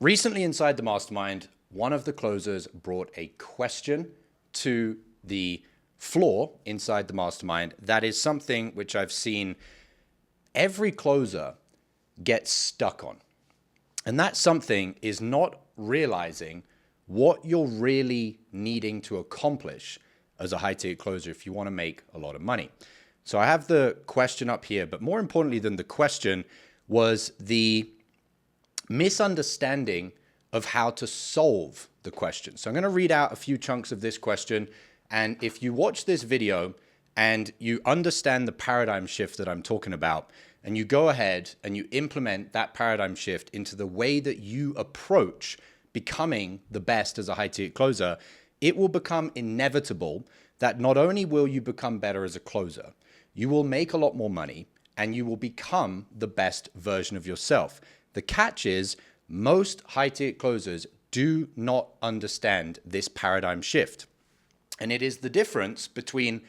Recently inside the mastermind, one of the closers brought a question to the floor inside the mastermind. That is something which I've seen every closer get stuck on. And that something is not realizing what you're really needing to accomplish as a high-ticket closer if you want to make a lot of money. So I have the question up here, but more importantly than the question was the misunderstanding of how to solve the question. So I'm going to read out a few chunks of this question. And if you watch this video and you understand the paradigm shift that I'm talking about, and you go ahead and you implement that paradigm shift into the way that you approach becoming the best as a high-ticket closer, it will become inevitable that not only will you become better as a closer, you will make a lot more money and you will become the best version of yourself. The catch is most high-ticket closers do not understand this paradigm shift. And it is the difference between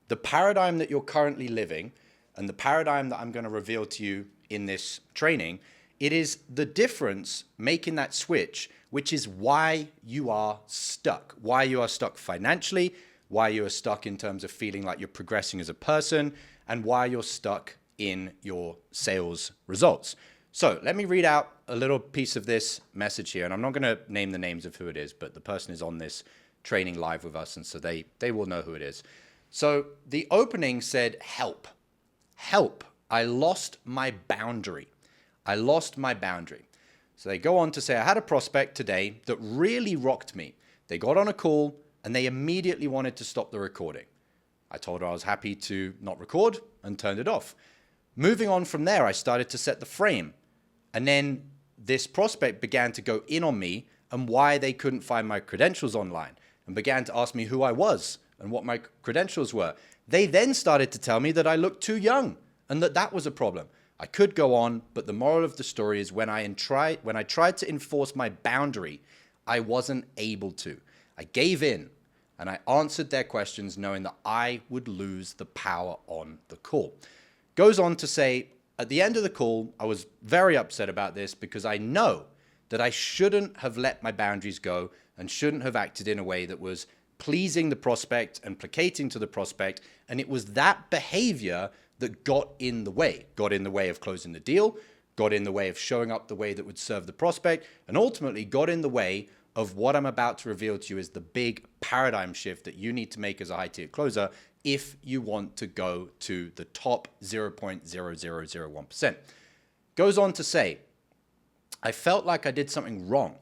the paradigm that you're currently living and the paradigm that I'm going to reveal to you in this training. It is the difference making that switch, which is why you are stuck, why you are stuck financially, why you are stuck in terms of feeling like you're progressing as a person, and why you're stuck in your sales results. So let me read out a little piece of this message here, and I'm not going to name the names of who it is, but the person is on this training live with us, and so they will know who it is. So the opening said, help, help, I lost my boundary. I lost my boundary. So they go on to say, I had a prospect today that really rocked me. They got on a call and they immediately wanted to stop the recording. I told her I was happy to not record and turned it off. Moving on from there, I started to set the frame. And then this prospect began to go in on me and why they couldn't find my credentials online and began to ask me who I was and what my credentials were. They then started to tell me that I looked too young and that was a problem. I could go on, but the moral of the story is when I tried to enforce my boundary, I wasn't able to. I gave in and I answered their questions knowing that I would lose the power on the call. Goes on to say, at the end of the call, I was very upset about this because I know that I shouldn't have let my boundaries go and shouldn't have acted in a way that was pleasing the prospect and placating to the prospect. And it was that behavior that got in the way of closing the deal, got in the way of showing up the way that would serve the prospect, and ultimately got in the way of what I'm about to reveal to you is the big paradigm shift that you need to make as a high-ticket closer if you want to go to the top 0.0001%. Goes on to say, I felt like I did something wrong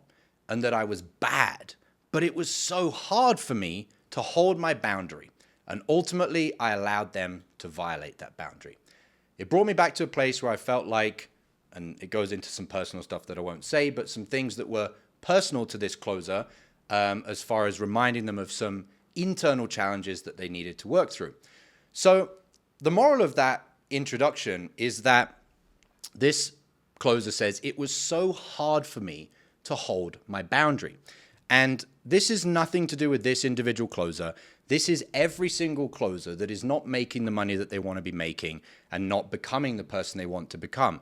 and that I was bad, but it was so hard for me to hold my boundary. And ultimately, I allowed them to violate that boundary. It brought me back to a place where I felt like, and it goes into some personal stuff that I won't say, but some things that were personal to this closer as far as reminding them of some internal challenges that they needed to work through. So the moral of that introduction is that this closer says, it was so hard for me to hold my boundary. And this is nothing to do with this individual closer. This is every single closer that is not making the money that they want to be making and not becoming the person they want to become.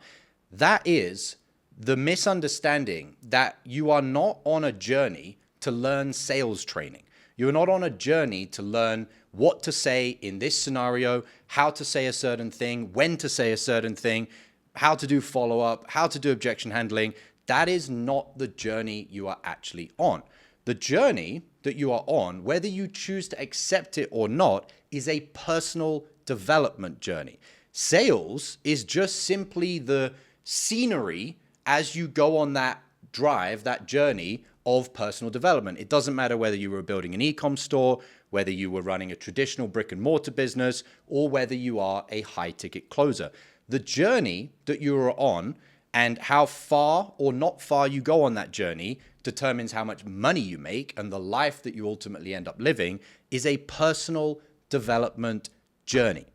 That is the misunderstanding that you are not on a journey to learn sales training. You're not on a journey to learn what to say in this scenario, how to say a certain thing, when to say a certain thing, how to do follow-up, how to do objection handling. That is not the journey you are actually on. The journey that you are on, whether you choose to accept it or not, is a personal development journey. Sales is just simply the scenery as you go on that drive, that journey of personal development. It doesn't matter whether you were building an e-com store, whether you were running a traditional brick and mortar business, or whether you are a high ticket closer. The journey that you are on and how far or not far you go on that journey determines how much money you make, and the life that you ultimately end up living is a personal development journey.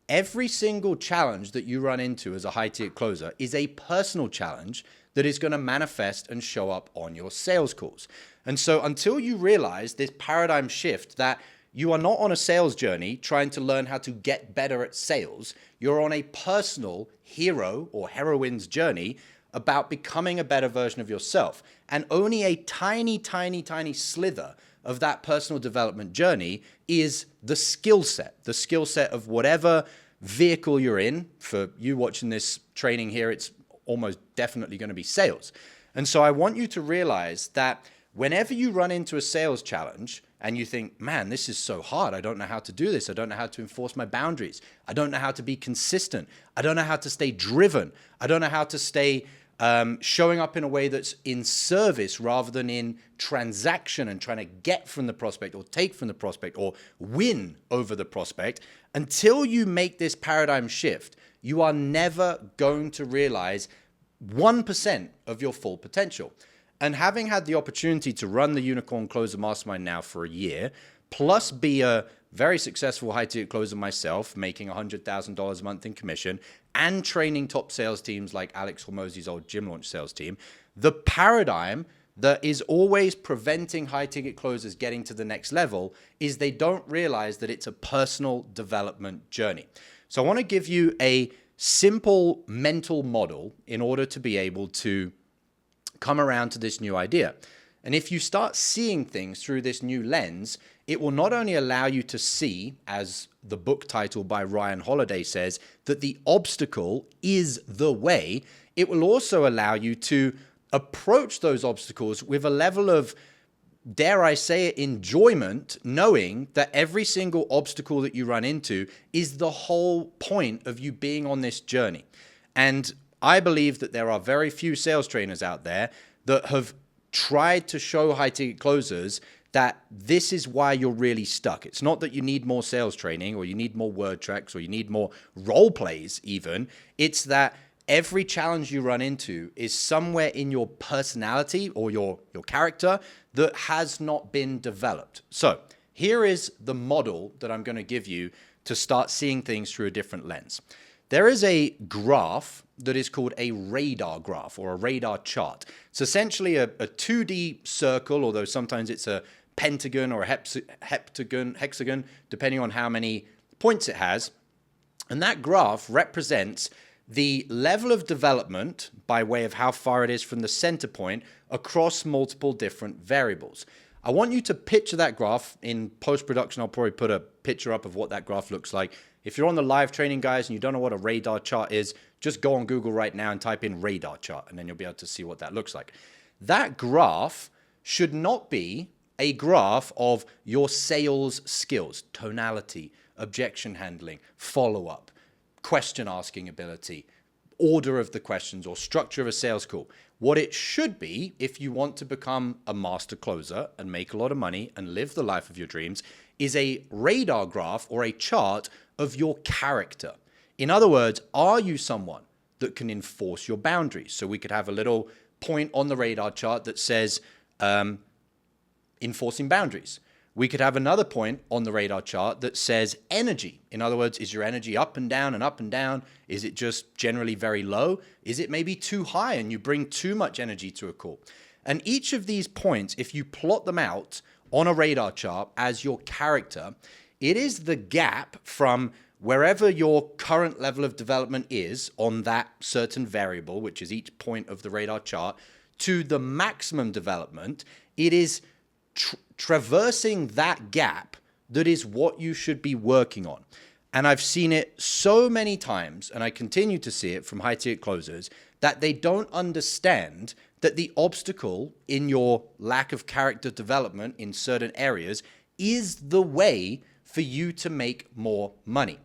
Every single challenge that you run into as a high-ticket closer is a personal challenge that is going to manifest and show up on your sales calls. And so until you realize this paradigm shift that you are not on a sales journey trying to learn how to get better at sales, you're on a personal hero or heroine's journey about becoming a better version of yourself. And only a tiny, tiny, tiny slither of that personal development journey is the skill set of whatever vehicle you're in. For you watching this training here, it's almost definitely going to be sales. And so I want you to realize that whenever you run into a sales challenge and you think, man, this is so hard. I don't know how to do this. I don't know how to enforce my boundaries. I don't know how to be consistent. I don't know how to stay driven. I don't know how to stay showing up in a way that's in service rather than in transaction and trying to get from the prospect or take from the prospect or win over the prospect. Until you make this paradigm shift, you are never going to realize 1% of your full potential. And having had the opportunity to run the Unicorn Closer Mastermind now for a year, plus be a very successful high-ticket closer myself, making $100,000 a month in commission, and training top sales teams like Alex Hormozi's old gym launch sales team, the paradigm that is always preventing high-ticket closers getting to the next level is they don't realize that it's a personal development journey. So I want to give you a simple mental model in order to be able to come around to this new idea. And if you start seeing things through this new lens, it will not only allow you to see, as the book title by Ryan Holiday says, that the obstacle is the way, it will also allow you to approach those obstacles with a level of, dare I say it, enjoyment, knowing that every single obstacle that you run into is the whole point of you being on this journey. And I believe that there are very few sales trainers out there that have tried to show high-ticket closers that this is why you're really stuck. It's not that you need more sales training or you need more word tracks or you need more role plays even. It's that every challenge you run into is somewhere in your personality or your character that has not been developed. So here is the model that I'm going to give you to start seeing things through a different lens. There is a graph that is called a radar graph or a radar chart. It's essentially a 2D circle, although sometimes it's a pentagon or a hexagon, depending on how many points it has. And that graph represents the level of development by way of how far it is from the center point across multiple different variables. I want you to picture that graph. In post-production, I'll probably put a picture up of what that graph looks like. If you're on the live training, guys, and you don't know what a radar chart is, just go on Google right now and type in radar chart, and then you'll be able to see what that looks like. That graph should not be a graph of your sales skills, tonality, objection handling, follow-up, question asking ability, order of the questions, or structure of a sales call. What it should be, if you want to become a master closer and make a lot of money and live the life of your dreams, is a radar graph or a chart of your character. In other words, are you someone that can enforce your boundaries? So we could have a little point on the radar chart that says enforcing boundaries. We could have another point on the radar chart that says energy. In other words, is your energy up and down and up and down? Is it just generally very low? Is it maybe too high and you bring too much energy to a call? And each of these points, if you plot them out on a radar chart as your character, it is the gap from wherever your current level of development is on that certain variable, which is each point of the radar chart, to the maximum development. It is traversing that gap that is what you should be working on. And I've seen it so many times, and I continue to see it from high-ticket closers, that they don't understand that the obstacle in your lack of character development in certain areas is the way for you to make more money.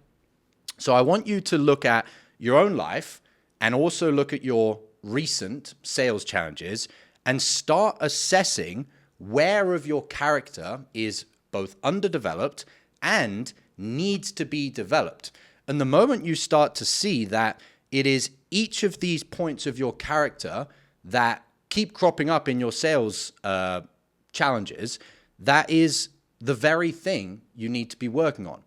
So I want you to look at your own life and also look at your recent sales challenges and start assessing where of your character is both underdeveloped and needs to be developed. And the moment you start to see that it is each of these points of your character that keep cropping up in your sales challenges, that is the very thing you need to be working on.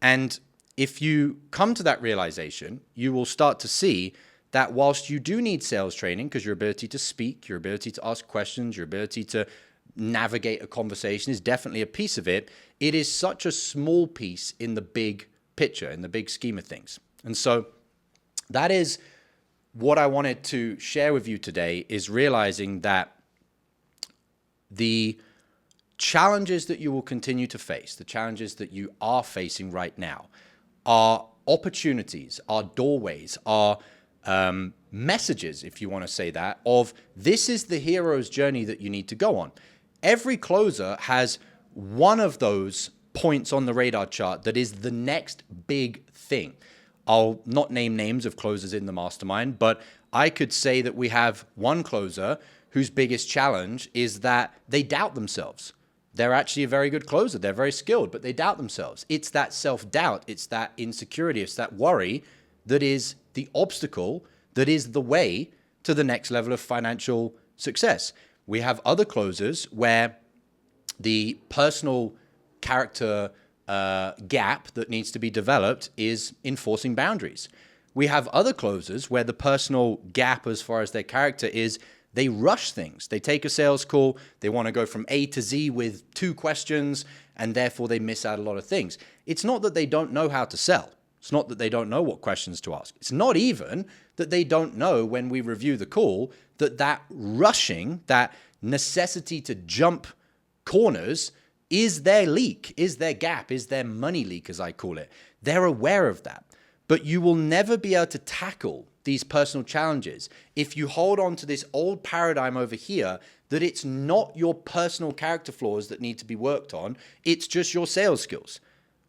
And if you come to that realization, you will start to see that whilst you do need sales training, because your ability to speak, your ability to ask questions, your ability to navigate a conversation is definitely a piece of it, it is such a small piece in the big picture, in the big scheme of things. And so that is what I wanted to share with you today is realizing that the challenges that you will continue to face, the challenges that you are facing right now, are opportunities, are doorways, are messages, if you want to say that, of this is the hero's journey that you need to go on. Every closer has one of those points on the radar chart that is the next big thing. I'll not name names of closers in the mastermind, but I could say that we have one closer whose biggest challenge is that they doubt themselves. They're actually a very good closer. They're very skilled, but they doubt themselves. It's that self-doubt. It's that insecurity. It's that worry that is the obstacle, that is the way to the next level of financial success. We have other closers where the personal character gap that needs to be developed is enforcing boundaries. We have other closers where the personal gap as far as their character is they rush things. They take a sales call, they want to go from A to Z with 2 questions, and therefore they miss out a lot of things. It's not that they don't know how to sell. It's not that they don't know what questions to ask. It's not even that they don't know when we review the call that rushing, that necessity to jump corners is their leak, is their gap, is their money leak, as I call it. They're aware of that. But you will never be able to tackle these personal challenges if you hold on to this old paradigm over here that it's not your personal character flaws that need to be worked on, it's just your sales skills.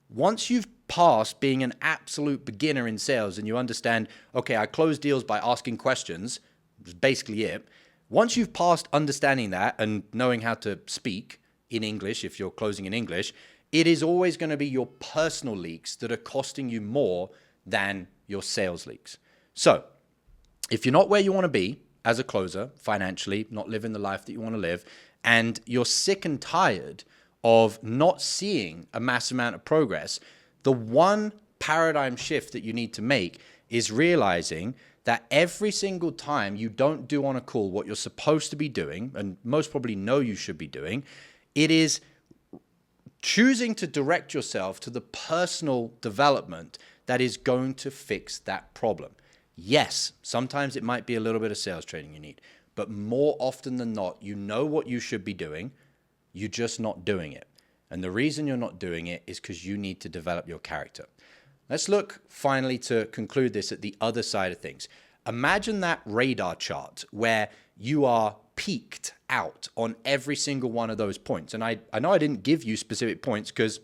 Once you've passed being an absolute beginner in sales and you understand, okay, I close deals by asking questions, is basically it. Once you've passed understanding that and knowing how to speak in English, if you're closing in English, it is always going to be your personal leaks that are costing you more than your sales leaks. So if you're not where you want to be as a closer financially, not living the life that you want to live, and you're sick and tired of not seeing a massive amount of progress, the one paradigm shift that you need to make is realizing that every single time you don't do on a call what you're supposed to be doing, and most probably know you should be doing, it is choosing to direct yourself to the personal development that is going to fix that problem. Yes, sometimes it might be a little bit of sales training you need, but more often than not, you know what you should be doing, you're just not doing it. And the reason you're not doing it is because you need to develop your character. Let's look finally to conclude this at the other side of things. Imagine that radar chart where you are peaked out on every single one of those points. And I know I didn't give you specific points because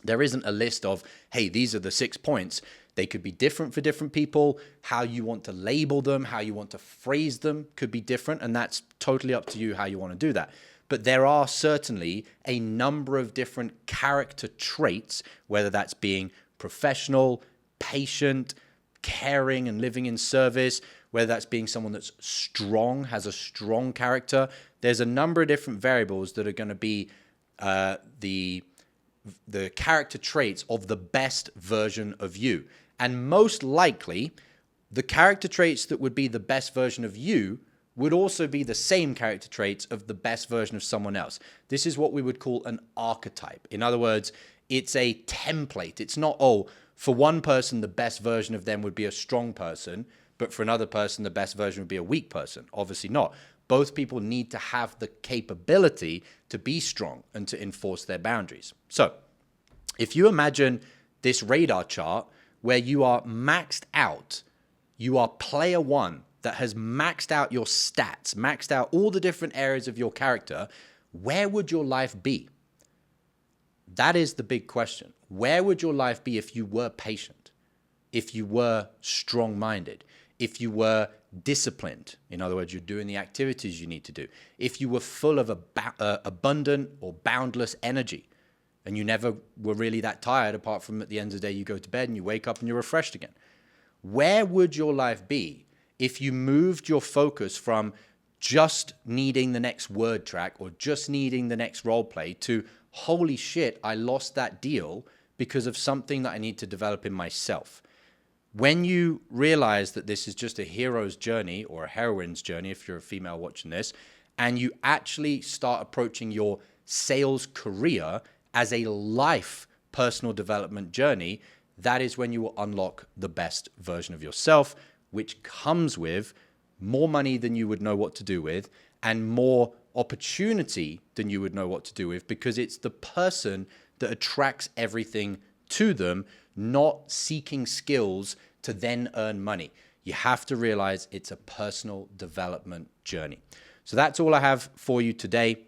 there isn't a list of, hey, these are the 6 points. They could be different for different people. How you want to label them, how you want to phrase them could be different. And that's totally up to you how you want to do that. But there are certainly a number of different character traits, whether that's being professional, patient, caring and living in service, whether that's being someone that's strong, has a strong character. There's a number of different variables that are going to be the character traits of the best version of you. And most likely, the character traits that would be the best version of you would also be the same character traits of the best version of someone else. This is what we would call an archetype. In other words, it's a template. It's not, oh, for one person, the best version of them would be a strong person, but for another person, the best version would be a weak person. Obviously not. Both people need to have the capability to be strong and to enforce their boundaries. So if you imagine this radar chart where you are maxed out, you are player one that has maxed out your stats, maxed out all the different areas of your character, where would your life be? That is the big question. Where would your life be if you were patient, if you were strong-minded, if you were disciplined? In other words, you're doing the activities you need to do. If you were full of abundant or boundless energy and you never were really that tired, apart from at the end of the day, you go to bed and you wake up and you're refreshed again. Where would your life be if you moved your focus from just needing the next word track or just needing the next role play to, holy shit, I lost that deal because of something that I need to develop in myself? When you realize that this is just a hero's journey or a heroine's journey, if you're a female watching this, and you actually start approaching your sales career as a life personal development journey, that is when you will unlock the best version of yourself, which comes with more money than you would know what to do with and more opportunity than you would know what to do with, because it's the person that attracts everything to them, not seeking skills to then earn money. You have to realize it's a personal development journey. So that's all I have for you today.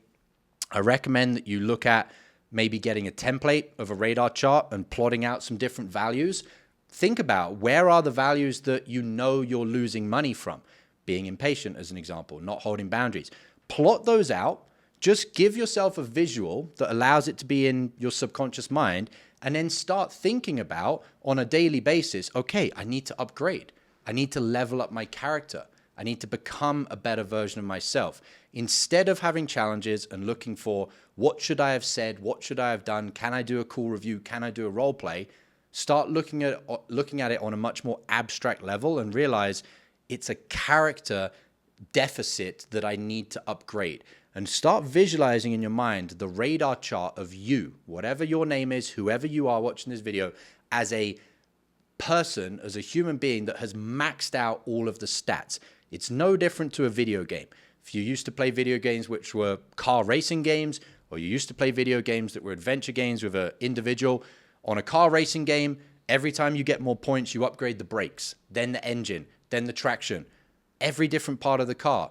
I recommend that you look at maybe getting a template of a radar chart and plotting out some different values. Think about, where are the values that you know you're losing money from? Being impatient, as an example, not holding boundaries. Plot those out. Just give yourself a visual that allows it to be in your subconscious mind, and then start thinking about, on a daily basis, okay, I need to upgrade. I need to level up my character. I need to become a better version of myself. Instead of having challenges and looking for, what should I have said? What should I have done? Can I do a cool review? Can I do a role play? Start looking at it on a much more abstract level and realize it's a character deficit that I need to upgrade. And start visualizing in your mind the radar chart of you, whatever your name is, whoever you are watching this video, as a person, as a human being that has maxed out all of the stats. It's no different to a video game. If you used to play video games which were car racing games, or you used to play video games that were adventure games with an individual, on a car racing game, every time you get more points, you upgrade the brakes, then the engine, then the traction, every different part of the car.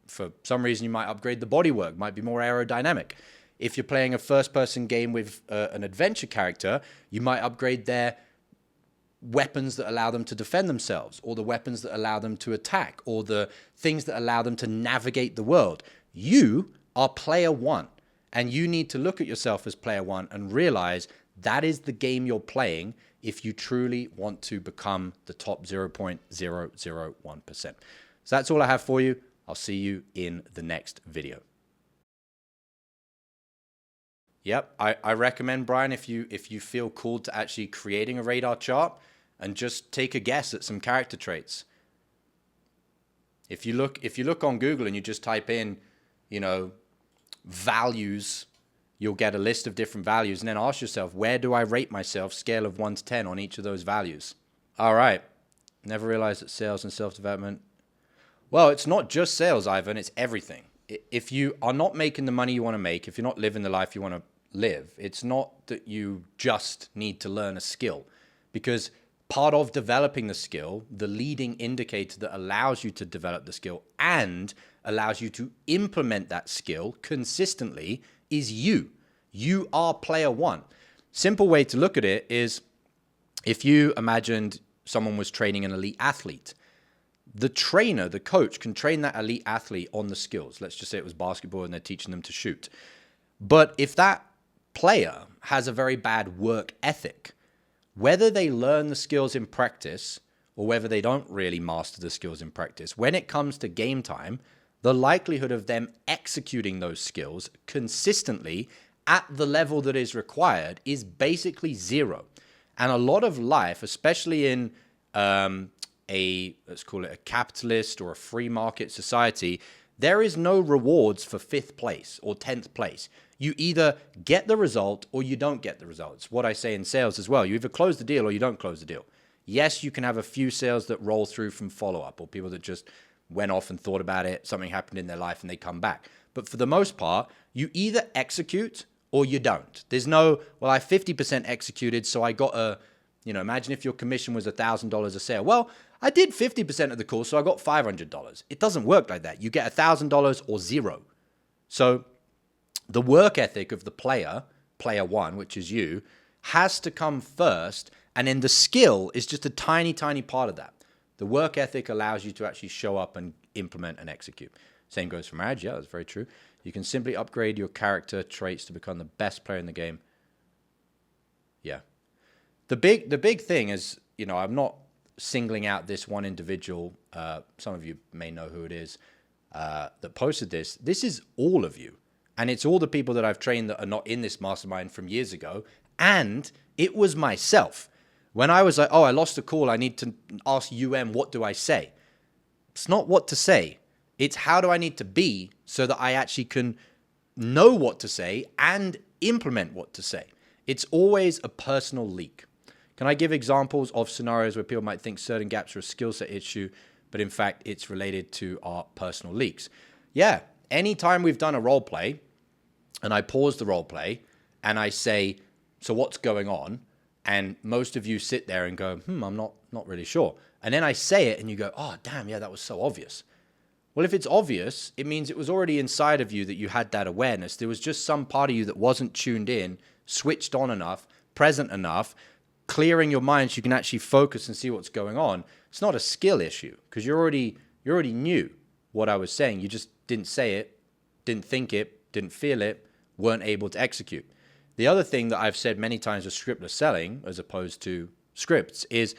For some reason, you might upgrade the bodywork, might be more aerodynamic. If you're playing a first-person game with an adventure character, you might upgrade their weapons that allow them to defend themselves, or the weapons that allow them to attack, or the things that allow them to navigate the world. You are player one, and you need to look at yourself as player one and realize that is the game you're playing if you truly want to become the top 0.001%. So that's all I have for you. I'll see you in the next video. Yep, I recommend, Brian, if you feel called to actually creating a radar chart, and just take a guess at some character traits. If you look on Google and you just type in, values, you'll get a list of different values, and then ask yourself, where do I rate myself, scale of 1 to 10 on each of those values? All right. Never realized that sales and self-development. Well, it's not just sales, Ivan, it's everything. If you are not making the money you want to make, if you're not living the life you want to live, it's not that you just need to learn a skill, because part of developing the skill, the leading indicator that allows you to develop the skill and allows you to implement that skill consistently, is you. You are player one. Simple way to look at it is, if you imagined someone was training an elite athlete, the trainer, the coach, can train that elite athlete on the skills. Let's just say it was basketball and they're teaching them to shoot. But if that player has a very bad work ethic, whether they learn the skills in practice or whether they don't really master the skills in practice, when it comes to game time, the likelihood of them executing those skills consistently at the level that is required is basically zero. And a lot of life, especially in let's call it a capitalist or a free market society, there is no rewards for 5th place or 10th place. You either get the result or you don't get the result. It's what I say in sales as well. You either close the deal or you don't close the deal. Yes, you can have a few sales that roll through from follow-up, or people that just went off and thought about it, something happened in their life and they come back. But for the most part, you either execute or you don't. There's no, well, I 50% executed, so I got a, imagine if your commission was $1,000 a sale. Well, I did 50% of the call, so I got $500. It doesn't work like that. You get $1,000 or zero. So the work ethic of the player one, which is you, has to come first, and then the skill is just a tiny, tiny part of that. The work ethic allows you to actually show up and implement and execute. Same goes for marriage. Yeah, that's very true. You can simply upgrade your character traits to become the best player in the game. Yeah. The big thing is, I'm not singling out this one individual. Some of you may know who it is that posted this. This is all of you. And it's all the people that I've trained that are not in this mastermind from years ago. And it was myself. When I was like, oh, I lost a call, I need to ask what do I say? It's not what to say. It's how do I need to be so that I actually can know what to say and implement what to say. It's always a personal leak. Can I give examples of scenarios where people might think certain gaps are a skill set issue, but in fact, it's related to our personal leaks? Yeah. Anytime we've done a role play and I pause the role play and I say, so what's going on? And most of you sit there and go, I'm not really sure. And then I say it and you go, oh, damn, yeah, that was so obvious. Well, if it's obvious, it means it was already inside of you that you had that awareness. There was just some part of you that wasn't tuned in, switched on enough, present enough, clearing your mind so you can actually focus and see what's going on. It's not a skill issue because you already knew what I was saying. You just didn't say it, didn't think it, didn't feel it, weren't able to execute. The other thing that I've said many times with scriptless selling, as opposed to scripts, is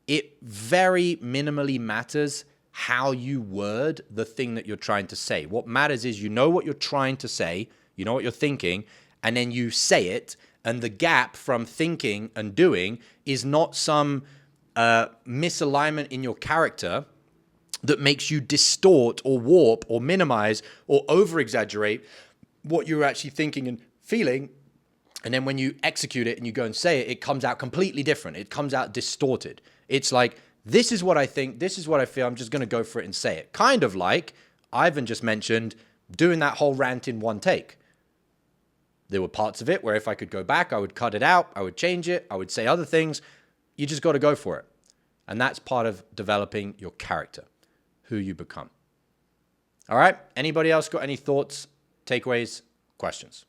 it very minimally matters how you word the thing that you're trying to say. What matters is you know what you're trying to say, you know what you're thinking, and then you say it, and the gap from thinking and doing is not some misalignment in your character that makes you distort or warp or minimize or over-exaggerate what you're actually thinking and feeling. And then when you execute it and you go and say it, it comes out completely different. It comes out distorted. It's like, this is what I think, this is what I feel, I'm just going to go for it and say it. Kind of like Ivan just mentioned doing that whole rant in one take. There were parts of it where if I could go back, I would cut it out, I would change it, I would say other things. You just got to go for it. And that's part of developing your character, who you become. All right, anybody else got any thoughts, takeaways, questions?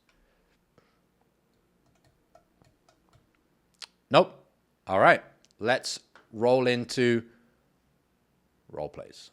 Nope. All right, let's roll into role plays.